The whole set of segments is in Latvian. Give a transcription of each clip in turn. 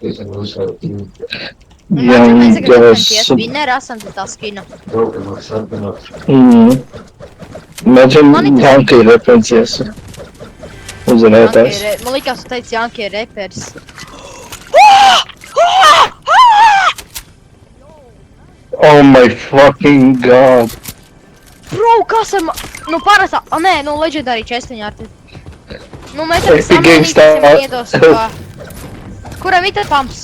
Imagine mēs tagad apmēties, Winner esam tā skina. Imagine Yankee references. Uzvarētājs. Man likās, tu teici Yankee repers. Oh my fucking god. Bro, kas ar nu parastā, nē, nu legendary čestiņā ar te. Nu mēs tagad Epic Games samainīsim un iedosim kā. Kuram ir te pumps?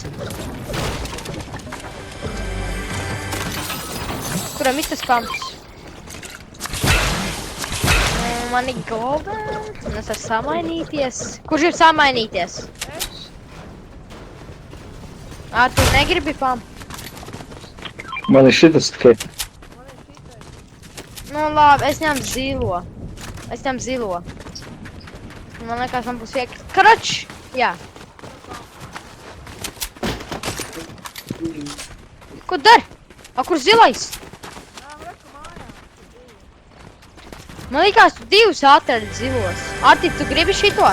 Kuram ir tas pumps? Man ir golden, un es varu samainīties. Kurš ir samainīties? Tu negribi pump? Man ir šitas tikai. Nu labi, es ņemu zilo. Man liekas, man būs viegli. Karač! Jā. Ko dari? Kur zilais? Man liekas, tu divus atradi zilos. Arti, tu gribi šito?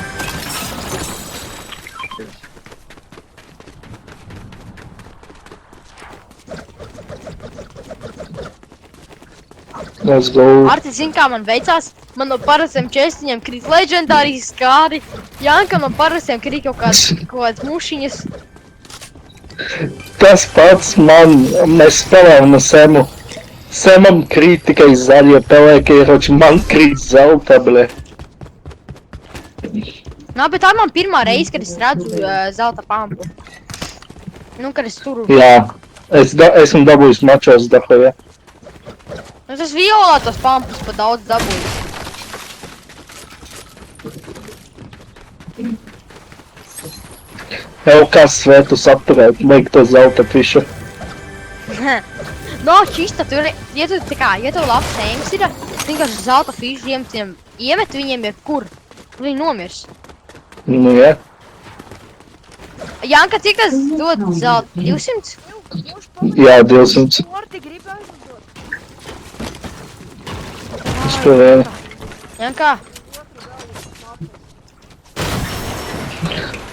Let's go. Arti, zin kā man veicās? Man no parastiem čestiņiem krīt legendārijas skāri. Janka no parastiem krīt kaut kāds mušiņas. Tas pats man, mēs spēlējam no Semu. Semam krīt tikai zaļie pelēkie ieroči, man krīt zelta, ble. Nā, bet tā ir man pirmā reize, kad es redzu zelta pampu. Nu, kad es turu. Jā, esmu dabūjis mačos dahoja. Nu, tas violētos pampus pa daudz dabūju. Kas svētus apturēt, vajag to zelta fišu. No, čista, ja tev labs aims ir, vienkārši zelta fišu iemet viņiem jebkur. Viņi nomirs. Nu, jā. Janka, cik tas dod zelta? 200? Jā, 200. Uz to vienu. Janka.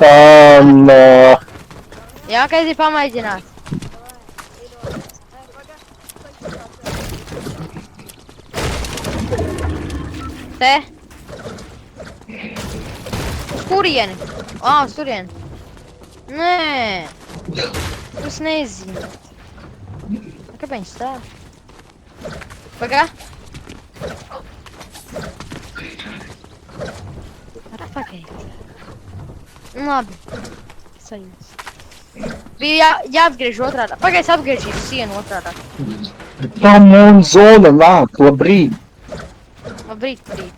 No. Janka, aiziet pamēģināt. Te. Uz kurieni? Uz turieni. Nē. Es nezinu. Kāpēc viņš stāv? Pagā? Ar pagaidi. Nu labi. Sajūs. Bija jāatgriež otrādā. Pagaid, es apgriežīšu sienu otrādā. Tam un zona nāk, labrīt. Labrīt, parīt.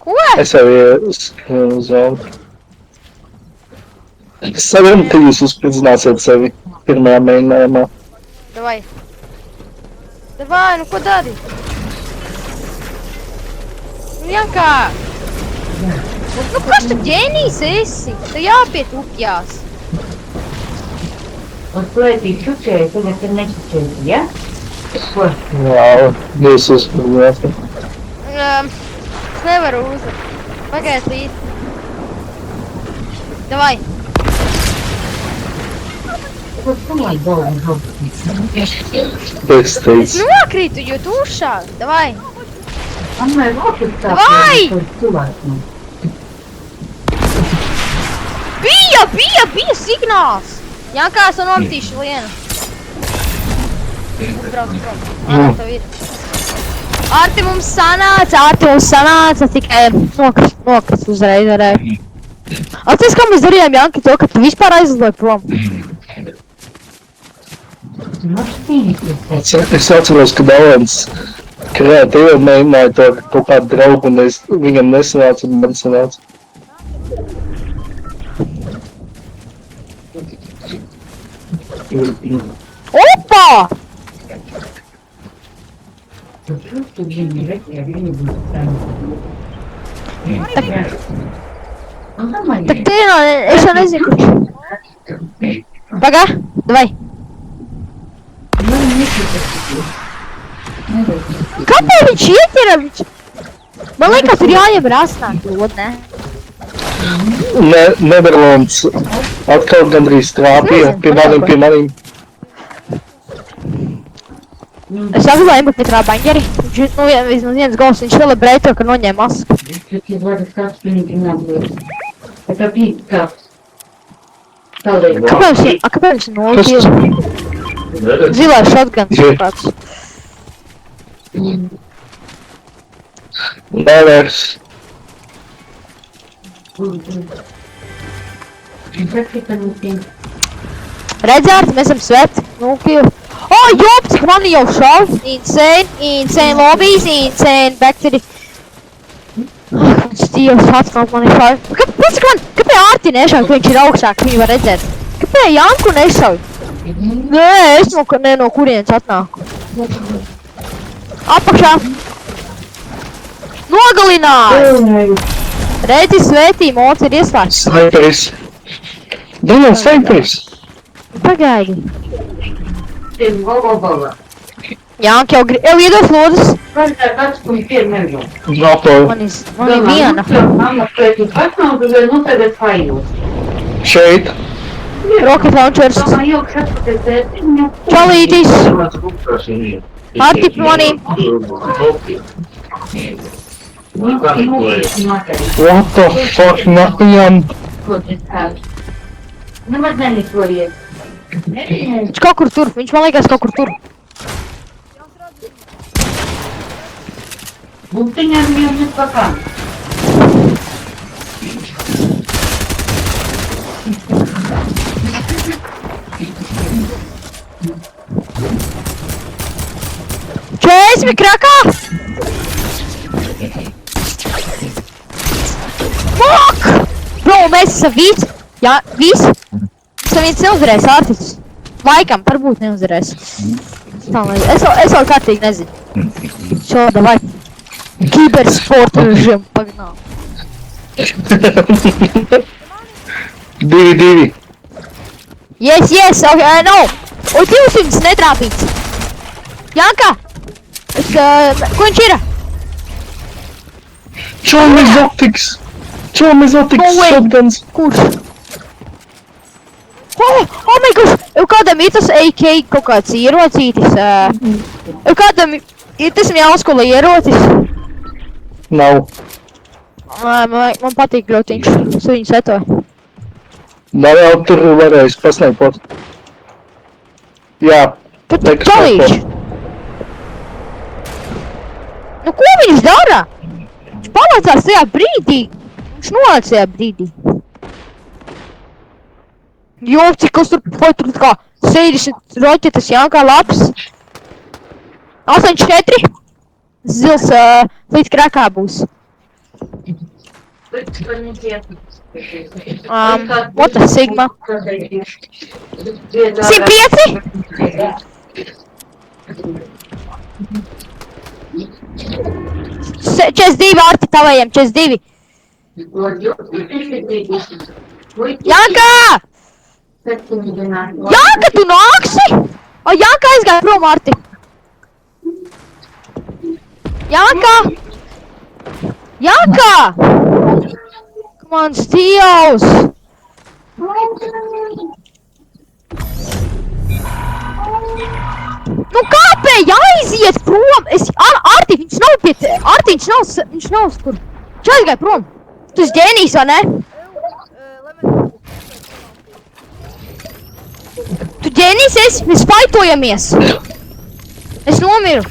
Ko? Es jau ieskrēju zonu. Es saprotu, ka jūs uzspridzināsiet sevi pirmajā mēģinājumā. Davai. Davai, nu ko dari? Nu, Janka! Nu, kas tu ģēnijs esi? Tev jāpiet upjās. Un tu esi čučēji, tagad ir nečučēji, ja? Ko? Jā, jūs uzspridzināsiet. Es nevaru uzvar. Pagaiet līdzi. Davai. Es teicu. Es nokrītu, jo tu uzšāvi. Davai. Davai! Bija signāls! Janka, es nometīšu lienu. Brauc. Tev ir. Arti mums sanāca, tikai nokrist uzreiz varēja. Atceries, kā mēs darījām, Janki, to, ka tu vispār aizlidoji prom? Es atceros, ka Dalens kreatīvi mēģināja to kaut kādu draugu, un viņam nesanāca, un man sanāca. Opa! Tak tienā, es jau nezinu, kurš. Pagā, davai. Kāpēc viņš ieķera? Man liekas, tur jāievar asnāk lod, ne? Nederlands atkal gandrīz trāpīja pie maniem. Es saglabāju Mbappé baņģeri. Viņš viens gols, viņš celebrēja to, ka noņēma masku. Kāpēc viņš nolīja? Zilais shotguns kāds. Nevairs. Redzēt, mēs esam sveti. Nolīju. Oh, jop, cik mani jau šauj. Insane lobbies, insane backeri. Dievs, atkal mani šauj. Kāpēc Arti nešauj, ka viņš ir augstāk, viņu var redzēt? Kāpēc Janku nešauj? Nē, es no kurienes atnāku. Apakšā. Nogalināju. Redzi, svētī, mods ir ieslēgts. Sniperis. Daniel, sniperis. Pagaidi. Janka jau iedos lūdus. Man ir viena. Šeit. Rocket launchers. Čalītis. Arti pie manīm. What the fuck, Nakajam? Viņš kaut kur tur, viņš man liekas kaut kur tur. Бутыня мне не пока. Čēsmi krakā! Fuck! Bro, mēs esam vīts. Jā, vīts. Esam viens neuzvarēs, Artis. Laikam, varbūt neuzvarēs. Es vēl kārtīgi nezinu. Šo, davai. Kibersporta režim, pagnā. 2-2. Yes, okay, no. O, 200 netrāpīts. Janka! Ko viņš ir? Čomizotiks, shotguns. Kurš? Oh my gosh! Kādam ir tas AK kaut kāds ierocītis? Kādam ir tas jāuzkola ierocis? Nav. Man patīk ļoti viņš viņu setoja. Nav jau tur varējis pasnaipot. Jā. Tu čalīši! Nu ko viņš dara? Viņš palicās tajā brīdī. Viņš nolēc tajā brīdī. Jo, cik tur kā 60 roķetes Jankā labs. 84. Zils līdz krakā būs. What the Sigma? 105? 42 Arti tavajiem, 42. Janka! Janka, tu nāksi? O, Janka aizgāja prom, Arti. Janka! Janka! Mans Dievs! Nu kāpēc jāiziet prom? Arti, viņš nav pie te. Arti, viņš nav kur. Viņš aizgāja prom. Tu esi ģēnijs, vai ne? Tu ģēnijs esi? Mēs faitojamies. Es nomiru.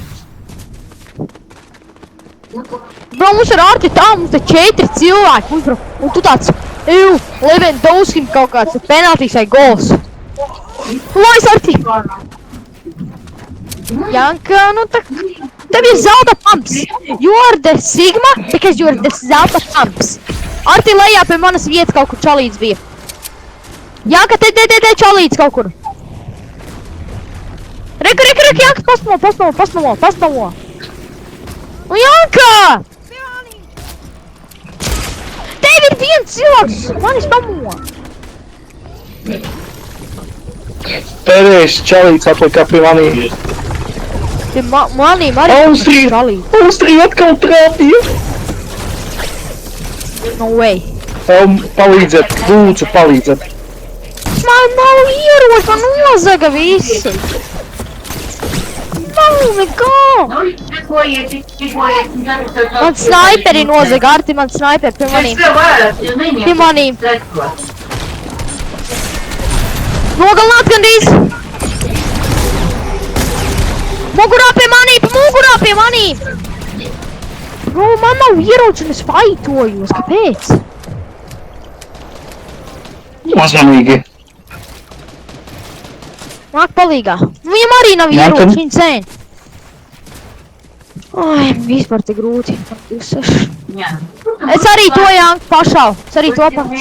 Bro, mums ar Arti tā, mums te 4 cilvēki. Un tu tāds, Levandovskim kaut kāds penaltīs vai gols. Lois, Arti! Janka, nu tev ir zelta pumps. You are the Sigma because you are the zelta pumps. Arti lejā pie manas vietas kaut kur čalīts bija. Janka, te čalīts kaut kur. Reku, Janka, pasmamo. Nu, Janka! Tev ir viens cilvēks, manis pamo. Pēdējais čalīts atliekā pie manī. Pie manīm arī čalīts. Austrija atkal trāpīja. No way. Palīdziet, lūdzu, palīdziet. Man nav ieroči, man nozaga visi. Nav nekā. Man snaiperi nozaga, Arti, man snaiperi pie manīm. Pie manīm. Nogalināt gandrīz. Mugurā pie manīm, mugurā pie manīm. Bro, man nav ieroči un es faitojos, kāpēc? Uzmanīgi. Nāk palīgā. Viņam arī nav ieroči, viņa cēn. Ai, vispār te grūti. Es arī to Janku pašau. Es arī to pašau.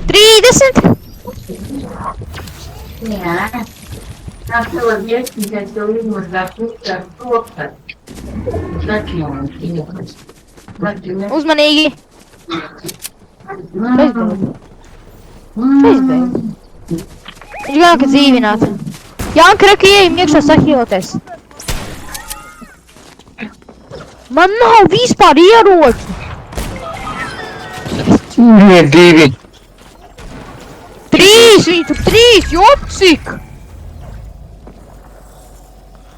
30! Uzmanīgi! Bezbeidz. Ir Janka dzīvināta. Janka, reka ieejam iekšā sahiloties. Man nav vispār ieroči. Nē, 2. 3, viņi tur 3, jopcik!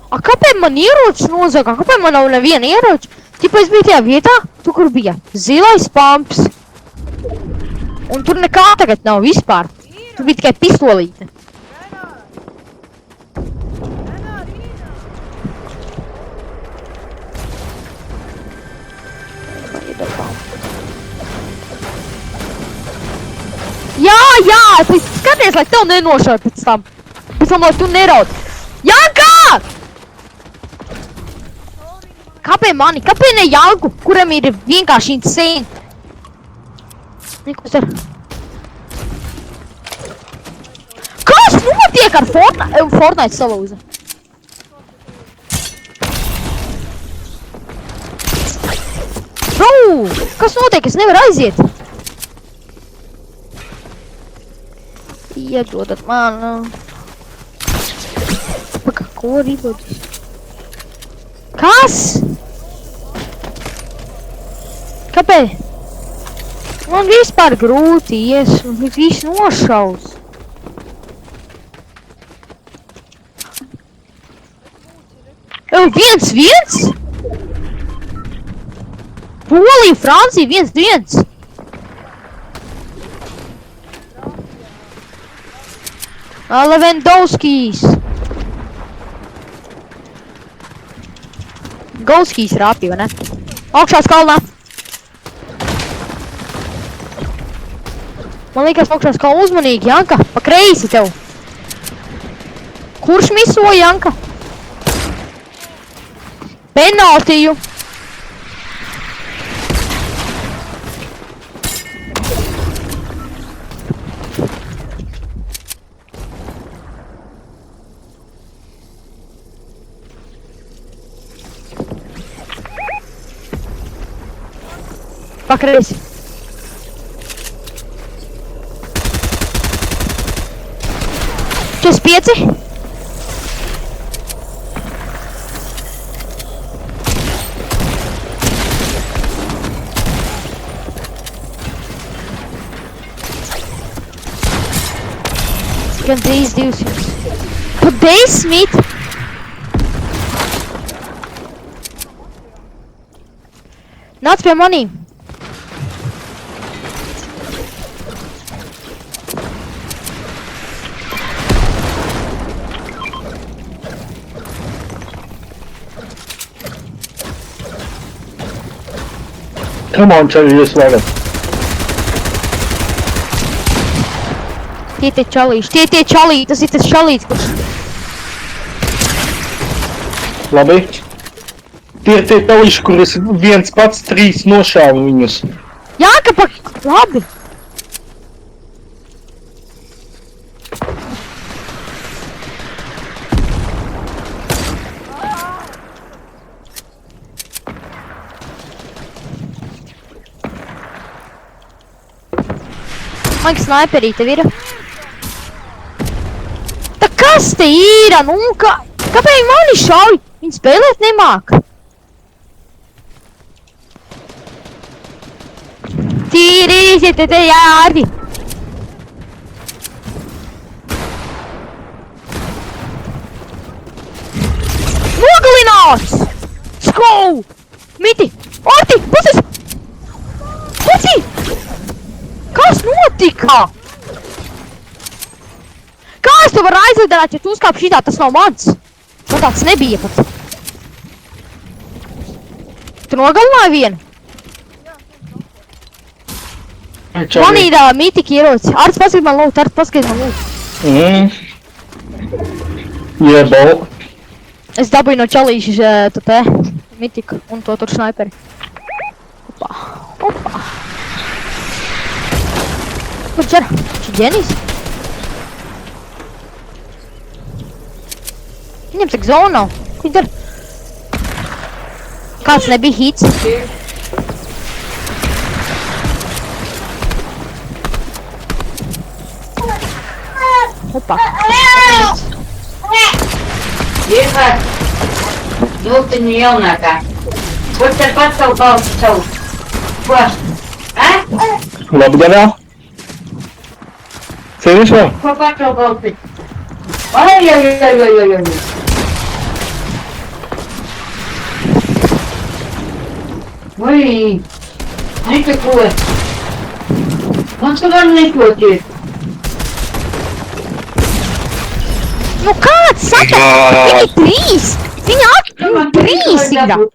A, kāpēc man ieroči nozagā? Kāpēc man nav neviena ieroči? Ķipa es biju tajā vietā, tu kur bija zilais pamps. Un tur nekā tagad nav vispār. Tur bija tikai pistolīte. Jā, skaties, lai tev nenošauj pēc tam. Pēc tam, lai tu neraud. Janka! Kāpēc mani? Kāpēc ne Janku, kuram ir vienkārši insane? Neko ser. Kas notiek ar Fortnite salūza? Bro, kas notiek? Es nevaru aiziet. Iedodat man. Paka, ko rīboties? Kas? Kāpēc? Man vispār grūti ies, un viss nošaus. Jau 1-1? Polija, Francija 1-1. Levandovskijs. Golskijs rāpja, vai ne? Augšās kalnā. Man liekas, augšās kalnā uzmanīgi, Janka. Pa kreisi tev. Kurš miso, Janka? Penaltiju. Pa kreisi. Čes 5. Gan 3-200. Pa 10. Nāc pie manīm. Come on, Cherry, just love it. Tie čalīši, tas ir tas čalīts, kurš... Labi. Tie ir tie pelīši, kur es viens pats 3 nošāvu viņus. Janka, pa... Labi. Man snaiperī tev ir. Tā kas te ir? Nu, kāpēc mani šauj? Viņi spēlēt nemāk. Tīrīsiet, te jārdi. Nogalināts! Skau! Miti! Arti! Puses! Pusi! Kas notika? Kā es to varu aizlidināt, ja tu uzkāp šitā, tas nav mans? Man tāds nebija pat. Tu nogalināji vienu? Man ir mītiki ieroci. Arts, paskatīt man lūgt, Arts, paskatīt man lūgt. Jebal. Es dabūju no čalīša te mitiku un to tur snaiperi. Opā, opā. Kur džera? Šī ģenijs? Viņam saka zonu nav. Ko viņi dara? Kāds nebija hits? Opā. Iekāt, Lūtiņa jaunākā. Kur te pats savu balsu savu? Ko? Labi, Ganā. Cīnies vēl? Ko pats savu balsu? Ai. Oi, nekako. Man tu var nekoties. Nu kāds saka? Viņi trīs! Viņi trīs! Man Viņa! tu